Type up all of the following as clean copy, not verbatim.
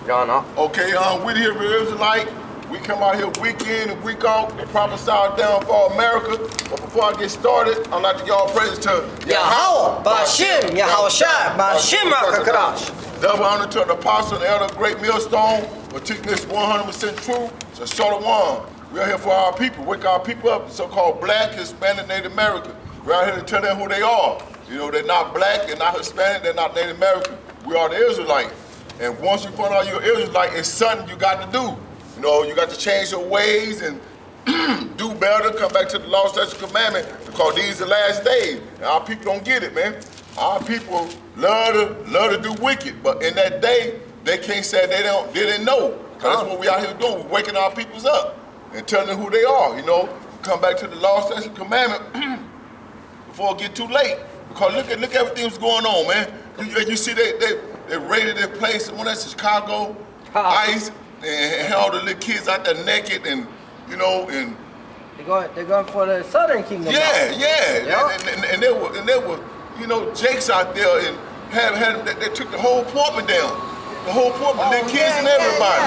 going on? Okay, we here with Israelite. We come out here week in and week out. We prophesy downfall America. But before I get started, I'd like to y'all praise to Yahweh, Bashim, Yahushua, Bashim Rakakadash. Double honor to the apostle and elder, great millstone, for teaching this 100% true. So Shalom. We are here for our people, wake our people up, so-called black, Hispanic, Native American. We're out here to tell them who they are. You know, they're not black, they're not Hispanic, they're not Native American. We are the Israelite. And once you find out you're Israelite, it's something you got to do. You know, you got to change your ways and do better, come back to the law, statutes, and commandment, because these are the last days. And our people don't get it, man. Our people love to do wicked, but in that day, they can't say they didn't know. Because that's what we out here doing. We're waking our peoples up and telling them who they are, you know. Come back to the law, statutes, and commandment before it get too late. Because look at everything that's going on, man. You see they raided their place, one that's Chicago, ICE, and had all the little kids out there naked, and you know, and they're going for the Southern Kingdom. Yeah. Yep. And there were, you know, Jakes out there, and they took the whole apartment down, the whole apartment, little kids and everybody.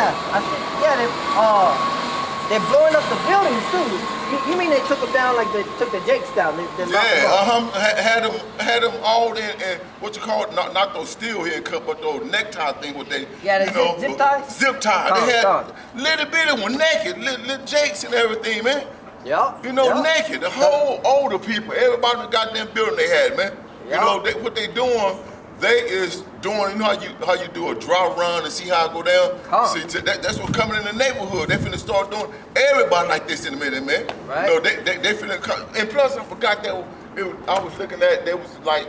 They're blowing up the buildings too. You mean they took them down like they took the Jakes down? Had them all in what you call it, not those steel handcuffs, but those necktie thing. What they zip ties. Zip tie. They had little bit of them naked, little Jakes and everything, man. Yeah. You know, naked. The whole older people, everybody in the goddamn building they had, man. You know, what they doing. They is doing, you know how you do a dry run and see how it go down? See, that's what's coming in the neighborhood. They finna start doing everybody like this in a minute, man. Right. You know, they finna come. And plus, I forgot that I was looking at, they was like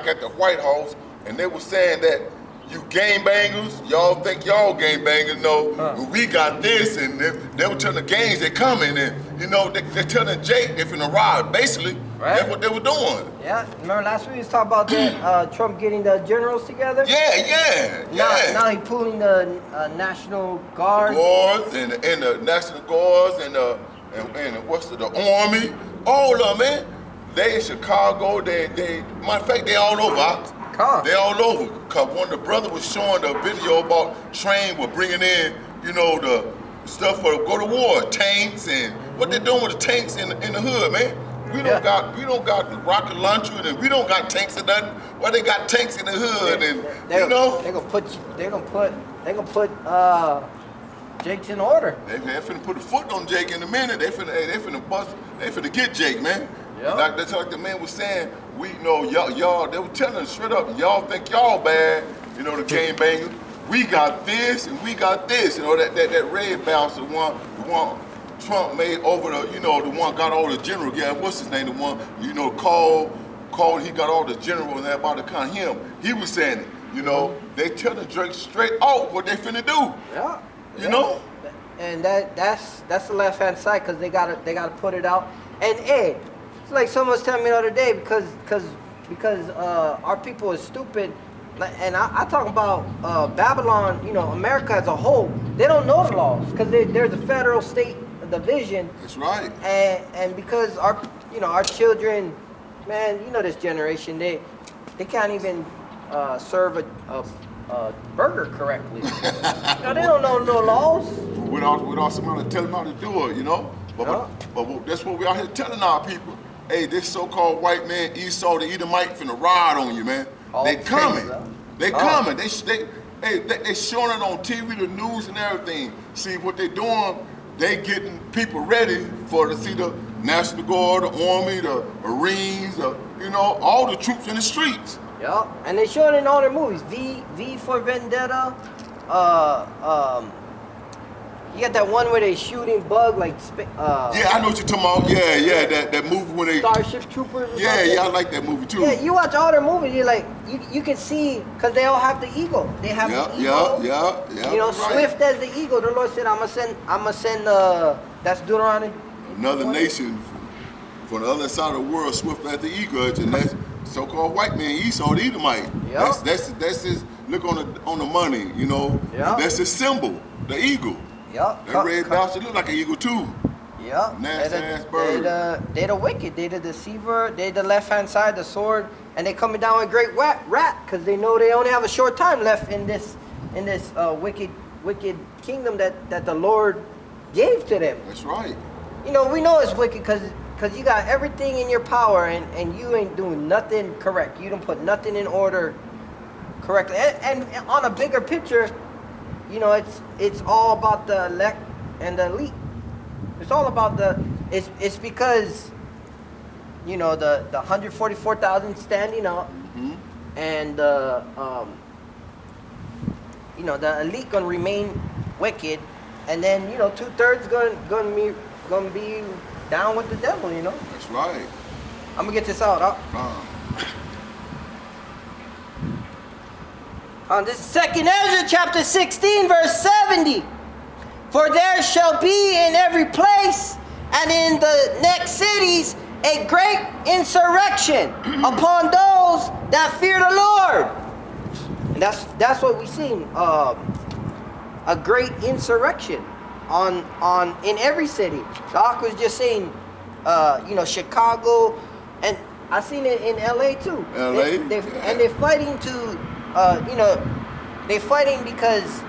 at the White House, and they were saying that you gangbangers, y'all think y'all gangbangers, no, we got this, and they were telling the gangs they coming, and you know, they're telling Jake they finna ride, basically. Right. That's what they were doing. Yeah, remember last week we was talking about that, Trump getting the generals together? Yeah. Now he pulling the National Guard. And the National Guards and the Army, all of them, man. They in Chicago, they matter of fact, they all over. They all over. Cause one of the brothers was showing the video about train were bringing in, you know, the stuff for go to war, tanks and what they doing with the tanks in the hood, man. We don't got the rocket launcher, and we don't got tanks and nothing. Well, they got tanks in the hood, and you know they gonna put Jake's in order. They finna put a foot on Jake in a minute. They finna get Jake, man. Yeah. That's like the man was saying. We know y'all. They were telling us straight up. Y'all think y'all bad, you know, the gangbangers. We got this and we got this. You know that red bouncer one. Trump made over the, you know, the one got all the general. Yeah, what's his name? The one, you know, called. He got all the generals and everybody to kind of him. He was saying it. You know, they telling Drake straight out what they finna do. Yeah. You know. And that's the left hand side, because they gotta put it out. And hey, it's like someone was telling me the other day, because our people is stupid. And I talk about Babylon, you know, America as a whole. They don't know the laws because there's a federal state division. That's right. And because our children, man, you know, this generation, they can't even serve a burger correctly. You know, they don't know no laws. Without somebody telling them how to do it, you know. But that's what we out here telling our people. Hey, this so-called white man Esau, the Edomite, finna ride on you, man. They coming. They coming. They showing it on TV, the news, and everything. See what they doing? They getting people ready to see the National Guard, the Army, the Marines, you know, all the troops in the streets. Yeah, and they show it in all their movies. V for Vendetta. You got that one where they shooting bug like. Yeah, I know what you're talking about. Yeah, that movie when they. Starship Troopers. Yeah, I like that movie too. Yeah, you watch all their movies, you're like, you can see, because they all have the ego. They have the ego. Yeah. You know, swift as the eagle. The Lord said, I'm gonna send. That's Deuteronomy. Another nation from the other side of the world, swift as the eagle, and that's so-called white man Esau, the Edomite. Yeah. That's his look on the money. You know. Yeah. That's his symbol, the eagle. Yep. That red bastard look like an eagle too. Yep. Nasty ass bird. They the wicked. They the deceiver. They the left hand side, the sword, and they coming down with great rat, because they know they only have a short time left in this wicked kingdom that the Lord gave to them. That's right. You know, we know it's wicked because you got everything in your power and you ain't doing nothing correct. You don't put nothing in order correctly. And on a bigger picture, you know, it's all about the elect and the elite. It's all about it's because, you know, the 144,000 standing up, and you know, the elite gonna remain wicked, and then, you know, 2/3 gonna be down with the devil. You know. That's right. I'm gonna get this out. This is 2nd Ezra chapter 16 verse 70. For there shall be in every place and in the next cities a great insurrection upon those that fear the Lord. And that's what we seen. A great insurrection on in every city. Doc was just saying, you know, Chicago, and I seen it in LA too. LA, and they're fighting to, you know, they're fighting because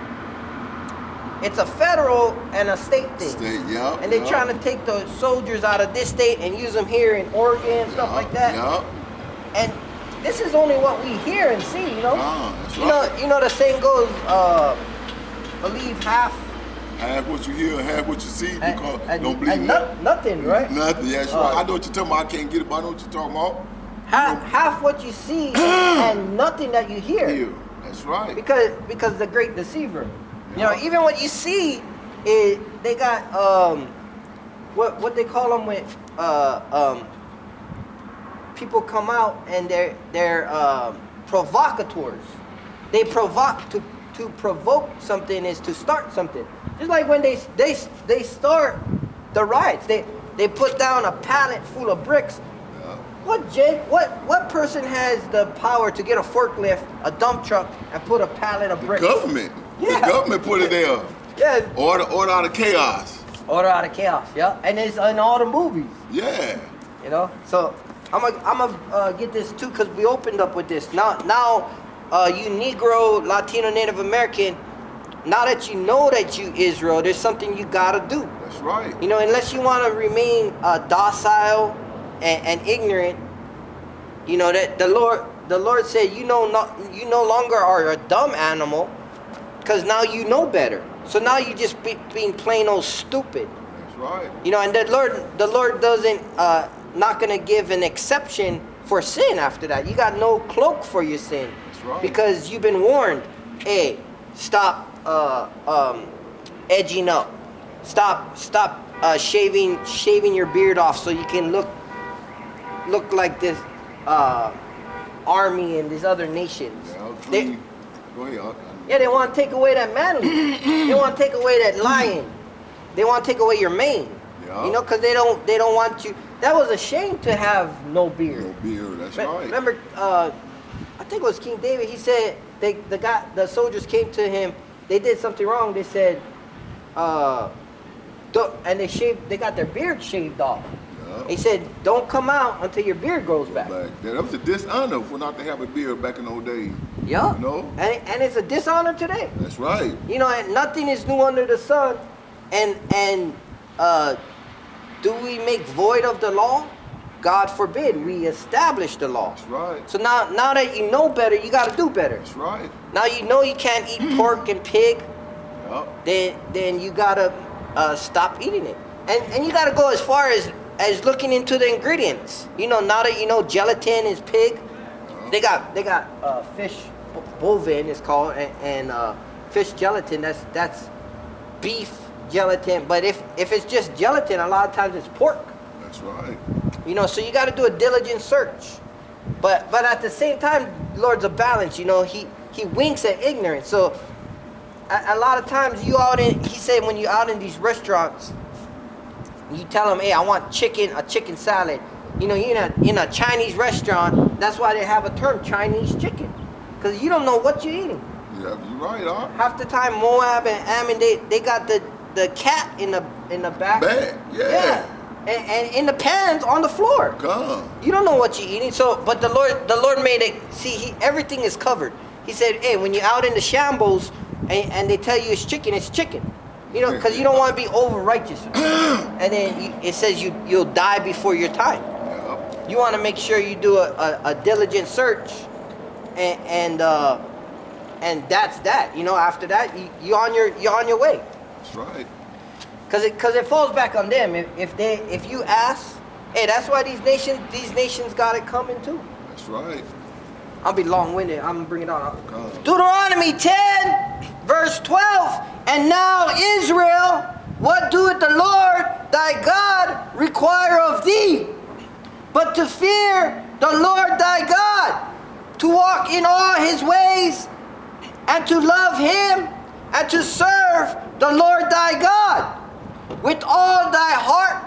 it's a federal and a state thing. And they're trying to take the soldiers out of this state and use them here in Oregon, stuff like that. And this is only what we hear and see, you know. That's right. You know the saying goes, believe half what you hear, half what you see, because don't believe nothing, right? Nothing, that's right. I know what you're talking about. I can't get it, but I know what you're talking about. Half what you see and nothing that you hear. That's right. Because the great deceiver. You know, even what you see, they got what they call them with people come out and they're provocateurs. They provoke to provoke something is to start something. Just like when they start the riots, they put down a pallet full of bricks. What person has the power to get a forklift, a dump truck, and put a pallet of bricks? The government. Yeah. The government put it there. Yeah. Order out of chaos. Order out of chaos. Yeah. And it's in all the movies. Yeah. You know. So I'm gonna get this too, because we opened up with this. Now, you Negro, Latino, Native American. Now that you know that you Israel, there's something you gotta do. That's right. You know, unless you want to remain docile and ignorant, you know that the Lord said you no longer are a dumb animal, because now you know better. So now you just being plain old stupid. That's right. You know, and the Lord doesn't not gonna give an exception for sin after that. You got no cloak for your sin. That's right. Because you've been warned. Hey, stop edging up. Stop shaving your beard off so you can look like this army and these other nations. Go ahead. Yeah, they want to take away that manly. They want to take away that lion. They want to take away your mane. Yeah. You know, because they don't want you. That was a shame to have no beard. No beard, that's right. Remember, I think it was King David. He said the soldiers came to him. They did something wrong. They said, and they got their beard shaved off. Yeah. He said, don't come out until your beard grows back. That was a dishonor for not to have a beard back in the old days. Yeah. You know? And it's a dishonor today. That's right. You know, and nothing is new under the sun. And do we make void of the law? God forbid. We establish the law. That's right. So now that you know better, you got to do better. That's right. Now you know you can't eat pork and pig. Yep. Then you got to stop eating it. And you got to go as far as looking into the ingredients. You know, now that you know gelatin is pig, they got fish, bovine is called, and fish gelatin. That's beef gelatin. But if it's just gelatin, a lot of times it's pork. That's right. You know, so you got to do a diligent search. But at the same time, Lord's a balance. You know, he winks at ignorance. So a lot of times he said when you're out in these restaurants, you tell them, hey, I want a chicken salad. You know, you're in a Chinese restaurant. That's why they have a term, Chinese chicken, because you don't know what you're eating. Yeah, you're right, huh? Half the time, Moab and Ammon, they got the cat in the back. Yeah. And in the pans on the floor. God. You don't know what you're eating. So, but the Lord made it. See, everything is covered. He said, hey, when you're out in the shambles, and they tell you it's chicken, you know, because you don't want to be over righteous, and then it says you'll die before your time. Yeah. You want to make sure you do a diligent search, and that's that. You know, after that you're on your way. That's right. Cause it falls back on them. If you ask, hey, that's why these nations got it coming too. That's right. I'll be long-winded. I'm gonna bring it on. Deuteronomy 10, verse 12. And now Israel, what doeth the Lord thy God require of thee, but to fear the Lord thy God, to walk in all his ways, and to love him, and to serve the Lord thy God with all thy heart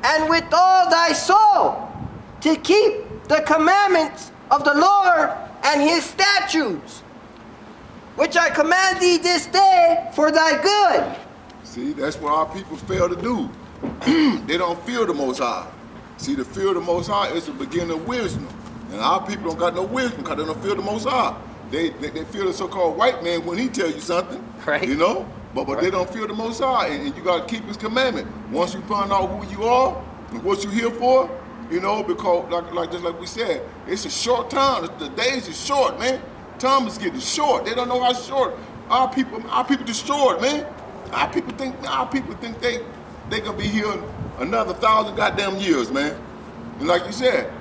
and with all thy soul, to keep the commandments of the Lord and his statutes, which I command thee this day for thy good. See, that's what our people fail to do. They don't fear the Most High. See, the fear of the Most High is the beginning of wisdom. And our people don't got no wisdom because they don't fear the Most High. They fear the so-called white man when he tell you something, right? You know? But Right. they don't fear the Most High, and you got to keep his commandment. Once you find out who you are and what you're here for, you know, because just like we said, it's a short time. The days is short, man. Time is getting short. They don't know how short. Our people destroyed, man. Our people think they gonna be here another 1,000 goddamn years, man. And like you said,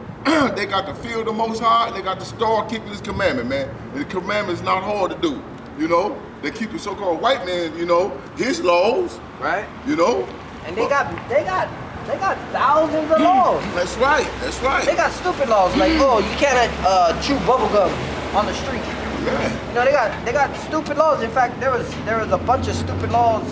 they got to fear the Most High, and they got to start keeping his commandment, man. And the commandment is not hard to do, you know. They keep the so-called white man, you know, his laws, Right? you know. And they got thousands of laws. That's right. That's right. They got stupid laws like, oh, you can't chew bubble gum on the street. Yeah. You know, they got stupid laws. In fact, there was a bunch of stupid laws,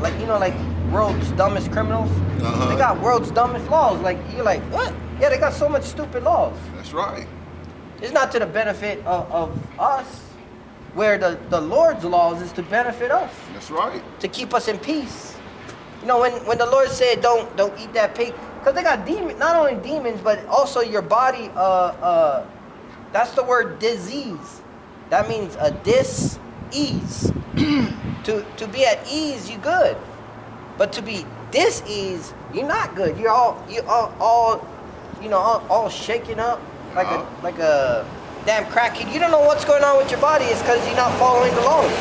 like, you know, like world's dumbest criminals. Uh-huh. They got world's dumbest laws. Like, you're like, what? Yeah, they got so much stupid laws. That's right. It's not to the benefit of us, where the Lord's laws is to benefit us, That's right. to keep us in peace. You know, when the Lord said don't eat that pig, because they got demons, not only demons, but also your body, that's the word disease. That means a dis-ease. To be at ease, you good. But to be dis-ease, you're not good. You're all you know, all shaken up like a damn crackhead. You don't know what's going on with your body. It's because you're not following the laws.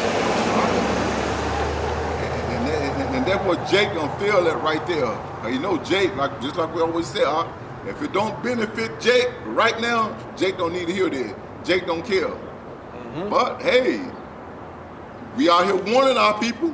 And that's what Jake gonna feel at right there. You know, Jake, just like we always say, if it don't benefit Jake right now, Jake don't need to hear that. Jake don't care. Mm-hmm. But hey, we out here warning our people.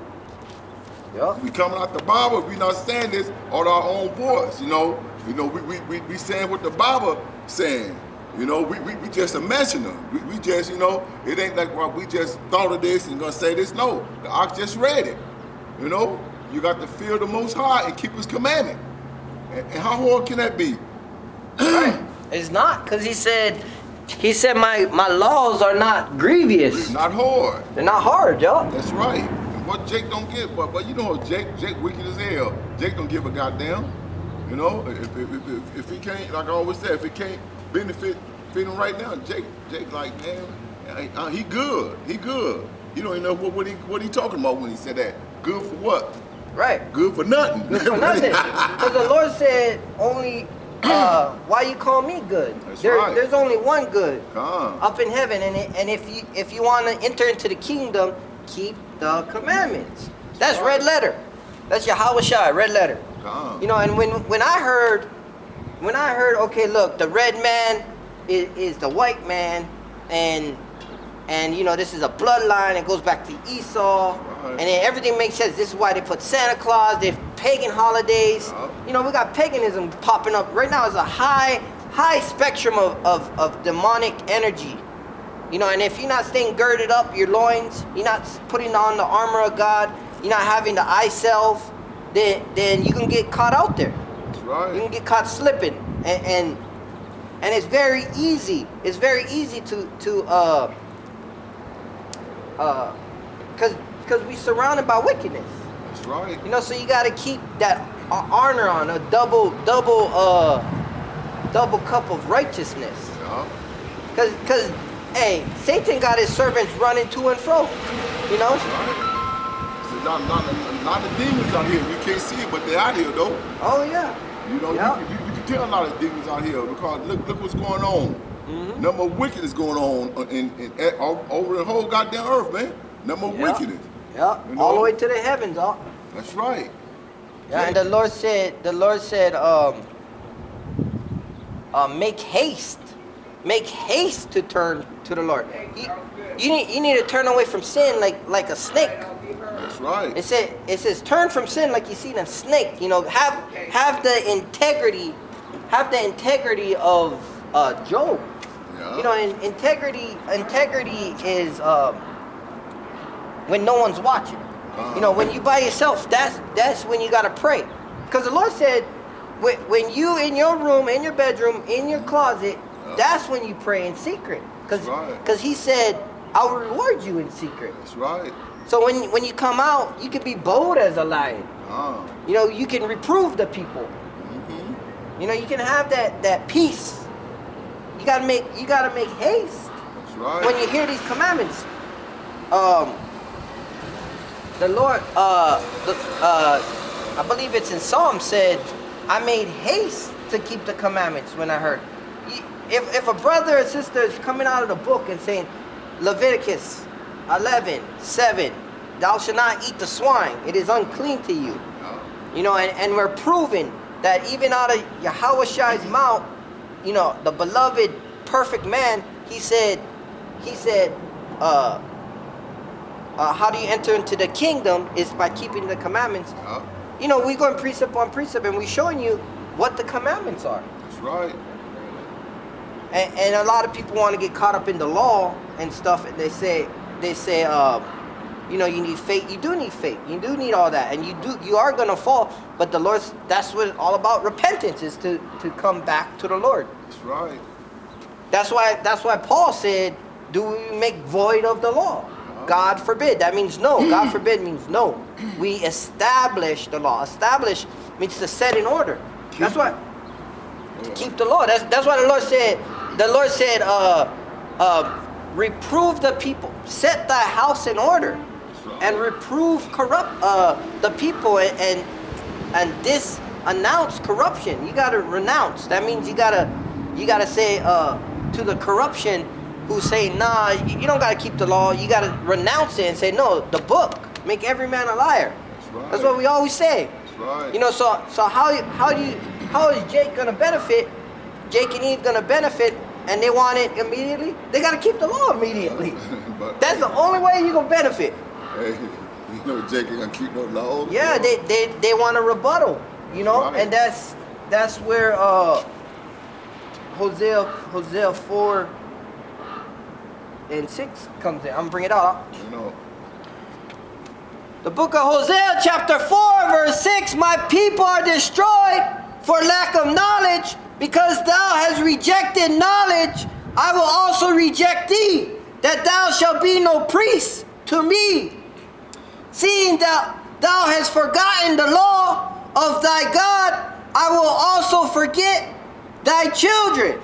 Yeah. We coming out the Bible. We not saying this on our own voice. You know, we saying what the Bible saying. You know, we just a messenger. We just, you know, it ain't like, well, we just thought of this and gonna say this. No, the ox just read it. You know, you got to fear the Most High and keep his commandment. And how hard can that be? Right. It's not, because he said my laws are not grievous. It's not hard. They're not hard, y'all. That's right. And what Jake don't get, but you know, Jake wicked as hell. Jake don't give a goddamn. You know, if he can't, like I always say, if he can't benefit him right now, Jake like, man, he good. He good. You don't even know what he talking about when he said that. Good for what? Right. Good for nothing. Good for nothing. Because the Lord said only, why you call me good? That's right. There's only one good Come. up in heaven, and if you want to enter into the kingdom, keep the commandments. That's red letter. That's Yahweh Shai, red letter. Come. You know, and when I heard, okay, look, the red man is the white man, and you know, this is a bloodline. It goes back to Esau, right. And then everything makes sense. This is why they put Santa Claus. They have pagan holidays. Yep. You know, we got paganism popping up right now. It's a high spectrum of demonic energy. You know, and if you're not staying girded up your loins, you're not putting on the armor of God, you're not having the eye salve, then you can get caught out there. That's right. You can get caught slipping, and it's very easy. It's very easy because we surrounded by wickedness. That's right. You know, so you got to keep that armor on, a double cup of righteousness. Yeah. Because Hey, Satan got his servants running to and fro. You know? Right. So not the demons out here. You can't see it, but they're out here though. Oh yeah. You know, you can tell a lot of demons out here because look what's going on. Mm-hmm. Number of wickedness going on in over the whole goddamn earth, man. Number of wickedness. Yeah. You know? All the way to the heavens, dog. That's right. Yeah, and the Lord said, make haste to turn to the Lord. You need to turn away from sin like a snake. That's right. It says turn from sin like you seen a snake. You know, have the integrity of Job. Yeah. You know, integrity is when no one's watching. You know, when you by yourself, that's when you gotta pray. Because the Lord said, when you in your room, in your bedroom, in your closet, that's when you pray in secret. Because He said, I'll reward you in secret. That's right. So when you come out, you can be bold as a lion. You know, you can reprove the people. Mm-hmm. You know, you can have that peace. You gotta make haste. That's right. When you hear these commandments. The Lord, I believe it's in Psalm said, I made haste to keep the commandments when I heard. If a brother or sister is coming out of the book and saying, Leviticus 11:7, thou shalt not eat the swine, it is unclean to you. You know, and we're proving that even out of Yahushai's mouth, you know, the beloved perfect man, he said, how do you enter into the kingdom is by keeping the commandments. You know, we're going precept on precept and we're showing you what the commandments are. That's right. And a lot of people want to get caught up in the law and stuff, and they say, you know, you need faith. You do need faith. You do need all that, and you are gonna fall. But the Lord, that's what it's all about. Repentance is to come back to the Lord. That's right. That's why Paul said, "Do we make void of the law?" God forbid. That means no. God forbid means no. We establish the law. Establish means to set in order. That's what. Keep the law. That's why the Lord said. The Lord said, reprove the people, set thy house in order, and reprove the people, and announce corruption. You gotta renounce. That means you gotta say to the corruption who's saying, nah, you don't gotta keep the law. You gotta renounce it and say, no, the book, make every man a liar. That's right. That's what we always say. That's right. You know, so how is Jake gonna benefit? Jake and Eve gonna benefit, and they want it immediately? They gotta keep the law immediately. That's the only way you gonna benefit. Hey, you know Jake ain't gonna keep no laws. Yeah, they want a rebuttal, you know, right. And that's where Hosea 4:6 comes in. I'm gonna bring it up. You know. The book of Hosea, chapter 4, verse 6, my people are destroyed for lack of knowledge. Because thou hast rejected knowledge, I will also reject thee, that thou shalt be no priest to me. Seeing thou hast forgotten the law of thy God, I will also forget thy children.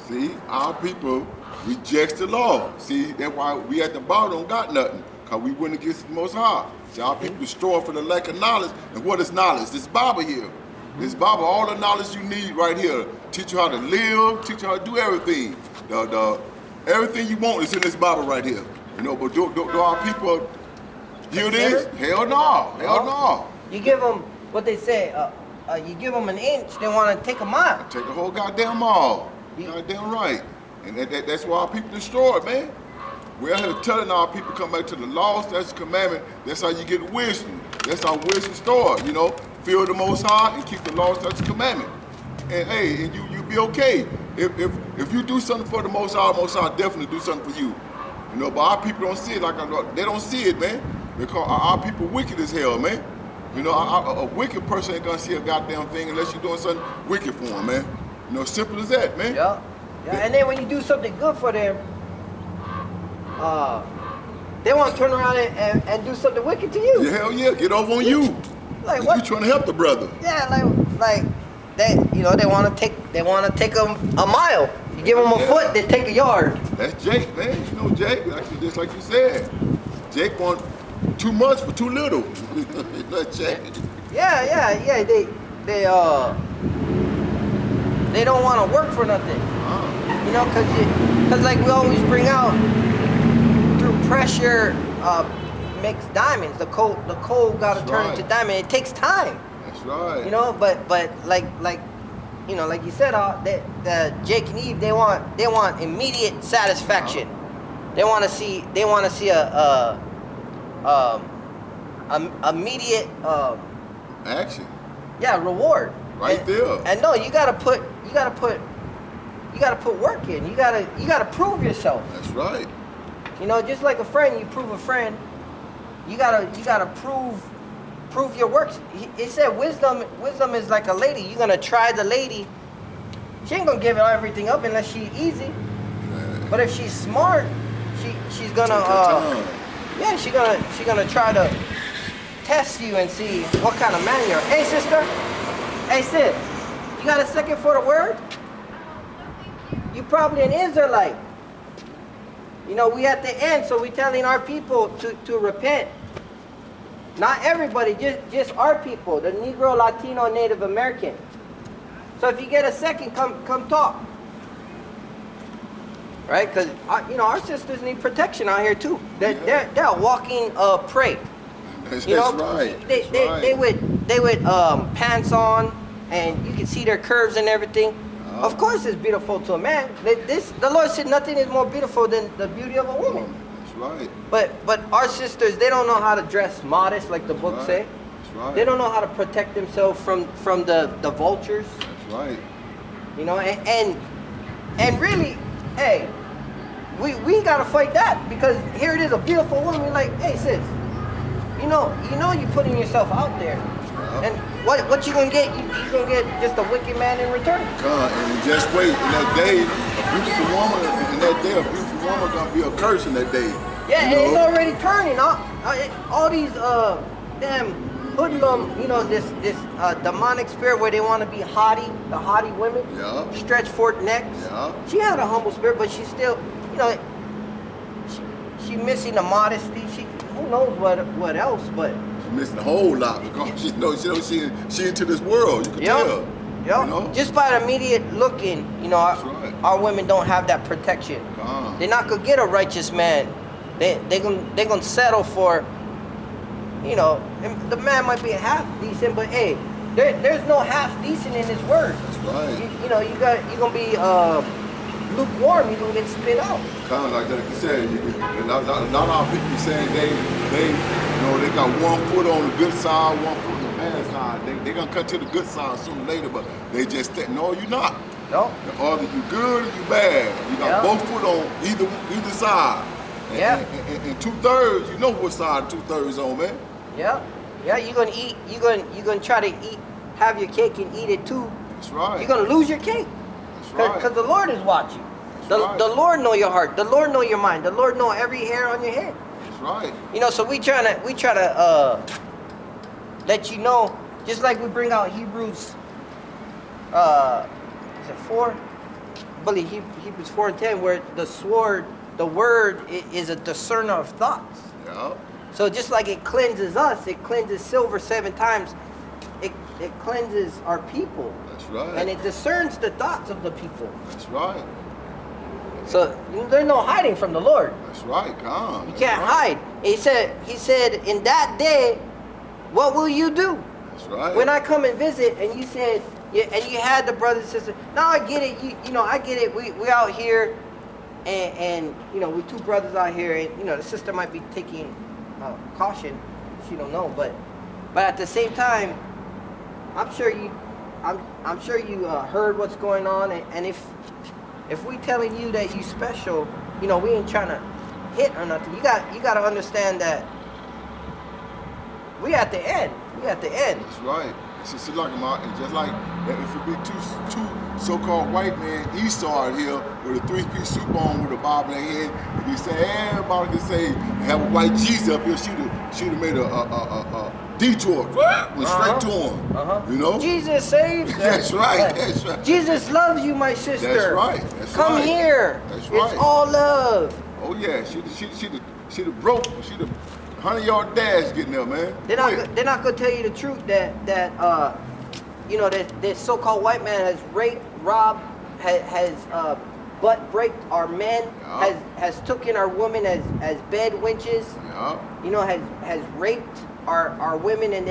See, our people rejects the law. See, that's why we at the bottom don't got nothing, because we went against the Most High. See, our people destroyed for the lack of knowledge. And what is knowledge? This Bible here. This Bible, all the knowledge you need right here. Teach you how to live, teach you how to do everything. Everything you want is in this Bible right here. You know, but do our people hear this? Hell no. Hell no. You give them what they say, you give them an inch, they want to take a mile. Take a whole goddamn mile. Goddamn right. And that's why our people destroyed, man. We're out here telling our people come back to the laws, that's the commandment. That's how you get wisdom. That's how wisdom starts, you know. Fear the Most High and keep the laws, that's the commandment. And hey, and you be okay. If you do something for the Most High definitely do something for you. You know, but our people don't see it they don't see it, man. Because our people wicked as hell, man. You know, a wicked person ain't gonna see a goddamn thing unless you're doing something wicked for them, man. You know, simple as that, man. Yeah. And then when you do something good for them, they want to turn around and do something wicked to you. Yeah, hell yeah, get over on you. Like what? You trying to help the brother? Yeah, like they, you know, they want to take a mile. You give them a foot, they take a yard. That's Jake, man. You know Jake, actually, just like you said. Jake want too much for too little. That's Jake. Yeah. They don't want to work for nothing. You know, cause like we always bring out, through pressure makes diamonds. The coal got to turn into diamond. It takes time. That's right. You know, but like you know, like you said, the Jake and Eve, they want immediate satisfaction. They want to see a immediate action. Yeah, reward. Right there. And no, you gotta put work in. You gotta prove yourself. That's right. You know, just like a friend, you prove a friend. You gotta prove your works. It said wisdom is like a lady. You're gonna try the lady. She ain't gonna give everything up unless she's easy. But if she's smart, she's gonna she's gonna try to test you and see what kind of man you're. Hey sister, hey sis, you got a second for the word? You probably an Israelite. You know, we at the end, so we telling our people to repent. Not everybody, just our people, the Negro, Latino, Native American. So if you get a second, come talk. Right? Because you know, our sisters need protection out here too. They're a walking prey. That's right. They with pants on, and you can see their curves and everything. Of course, it's beautiful to a man. The Lord said nothing is more beautiful than the beauty of a woman. That's right. But our sisters, they don't know how to dress modest, like the book say. That's right. They don't know how to protect themselves from the vultures. That's right. You know, and really, hey, we gotta fight that, because here it is, a beautiful woman. We're like, hey sis, you know you're putting yourself out there, and what you gonna get? You gonna get just a wicked man in return. God, and just wait. In that day, a beautiful woman gonna be a curse in that day. Yeah, you know? It's already turning. All these damn hoodlum, you know, this demonic spirit where they want to be haughty, the haughty women. Yeah. Stretch forth necks. Yeah. She had a humble spirit, but she's still, you know, she missing the modesty. Who knows what else, but she's missing a whole lot, because she into this world. You can tell. Yeah. You know? Just by the immediate looking, you know, our women don't have that protection. They're not gonna get a righteous man. They gonna settle for, you know, the man might be half decent, but hey, there's no half decent in his word. That's right. You know, you're gonna be lukewarm. You're gonna get spit out. Kind of like that. Like you said, not all people saying they got 1 foot on the good side, 1 foot on the bad side. They gonna cut to the good side sooner or later, but they just no, you're not. No. Either you good or you bad. You got both foot on either side. And 2/3, you know what side 2/3 on, man. Yeah, you're gonna eat. You're gonna try to have your cake and eat it too. That's right. You're gonna lose your cake. That's right. Because the Lord is watching. The Lord know your heart. The Lord know your mind. The Lord know every hair on your head. That's right. You know, so we try to let you know, just like we bring out Hebrews. Is it 4? I believe Hebrews 4:10, where the word is a discerner of thoughts. Yeah. So just like it cleanses us, it cleanses silver 7 times. It cleanses our people. That's right. And it discerns the thoughts of the people. That's right. So there's no hiding from the Lord. That's right. Come. You can't hide. He said, in that day, what will you do? That's right. When I come and visit, and you said, and you had the brothers and sisters. Now I get it. You know, I get it. We out here, and you know, we 2 brothers out here, and you know, the sister might be taking caution. She don't know, but at the same time, I'm sure you heard what's going on, and if we telling you that you special, you know, we ain't trying to hit or nothing. You got to understand that we at the end. We at the end. That's right. It's just like if it be two so-called white man Esau out here with a 3-piece suit on with a Bible in hand. And he said everybody can say have a white Jesus up here. She'd have made a detour, went straight to him. You know? Jesus saves. That's right. That's right. Jesus loves you, my sister. That's right. That's Come right. here. That's right. It's all love. Oh yeah, she'd have broke. She'd have 100-yard dash getting there, man. They're not gonna tell you the truth that you know that so-called white man has raped, robbed, has butt raped our men, has taken our women as bed wenches. You know, has raped our women and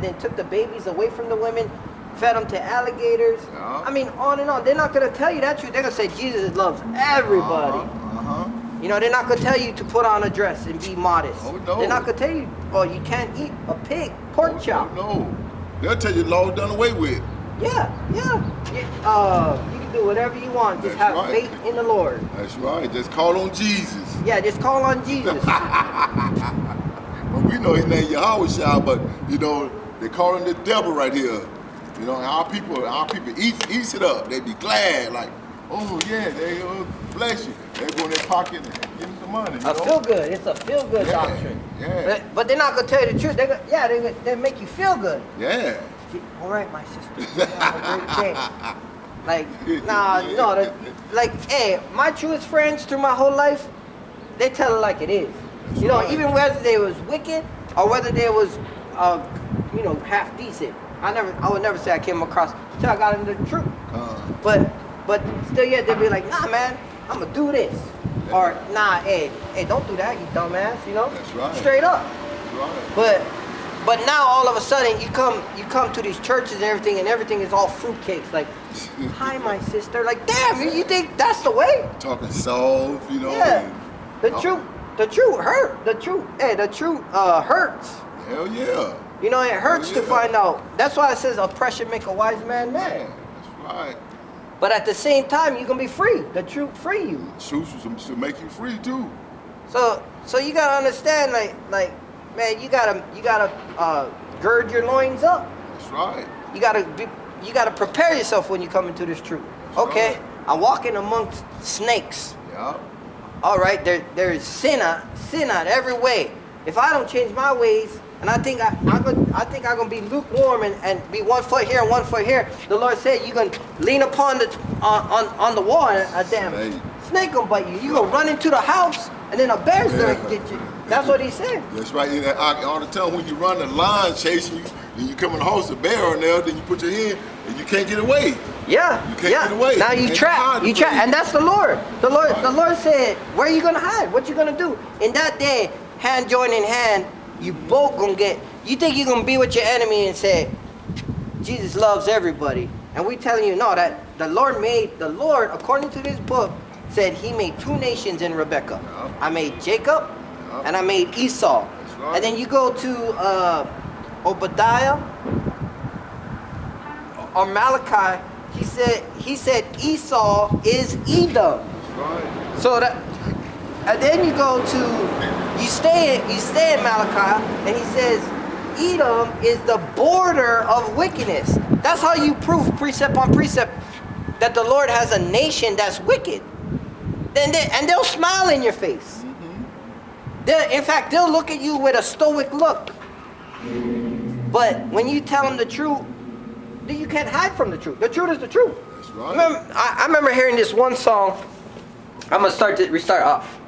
then took the babies away from the women, fed them to alligators. I mean, on and on. They're not gonna tell you that truth. They're gonna say Jesus loves everybody. You know, they're not gonna tell you to put on a dress and be modest. Oh no. They're not gonna tell you, oh, you can't eat a pig, pork chop. Oh no. They'll tell you the law done away with. Yeah. You can do whatever you want. Just have faith in the Lord. That's right. Just call on Jesus. Yeah, just call on Jesus. Well, we know his name Yahweh, but you know they call him the devil right here. You know, and our people eats it up. They be glad, like, oh yeah, they bless you. They go in their pocket and give them the money. You know? Feel good. It's a feel good doctrine. Yeah. But they're not gonna tell you the truth. They make you feel good. Yeah. All right, my sister. You have a great day. Like, hey, my truest friends through my whole life, they tell it like it is. That's right. Even whether they was wicked or whether they was, half decent. I would never say I came across until I got into the truth. But still, yet they'd be like, nah, man, I'm gonna do this, or nah, hey, don't do that, you dumbass. That's right. Straight up. That's right. But now all of a sudden you come to these churches and everything is all fruitcakes. Like, hi, my sister. Like, damn, you think that's the way? Talking soft, Yeah. The truth hurt. The truth hurts. Hell yeah. It hurts to find out. That's why it says oppression make a wise man mad. Yeah, that's right. But at the same time, you're gonna be free. The truth free you. The truth should make you free too. So you gotta understand, like, man, you gotta gird your loins up. That's right. You gotta prepare yourself when you come into this truth. That's okay, right. I'm walking amongst snakes. Yeah. All right, there's sin out every way. If I don't change my ways, and I think I'm gonna be lukewarm and be 1 foot here and 1 foot here. The Lord said you're gonna lean upon on the wall and a damn snake gonna bite you. You gonna run into the house and then a bear's gonna get you. That's what he said. That's right. All the time when you run the lion chasing you, and you come in the house, a bear on there, then you put your hand and you can't get away. Yeah. You can't get away. Now you trap, and that's the Lord. The Lord said, where are you gonna hide? What you gonna do? In that day, hand joined in hand, you both gonna get. You think you're gonna be with your enemy and say, Jesus loves everybody, and we telling you no. That the Lord, according to this book, said He made 2 nations in Rebekah. Yeah. I made Jacob, and I made Esau. Right. And then you go to Obadiah or Malachi. He said Esau is Edom. Right. So that, and then you go to. You stay in Malachi, and he says, Edom is the border of wickedness. That's how you prove precept on precept that the Lord has a nation that's wicked. And they'll smile in your face. Mm-hmm. In fact, they'll look at you with a stoic look. But when you tell them the truth, then you can't hide from the truth. The truth is the truth. That's right. I remember hearing this one song. I'm gonna restart off.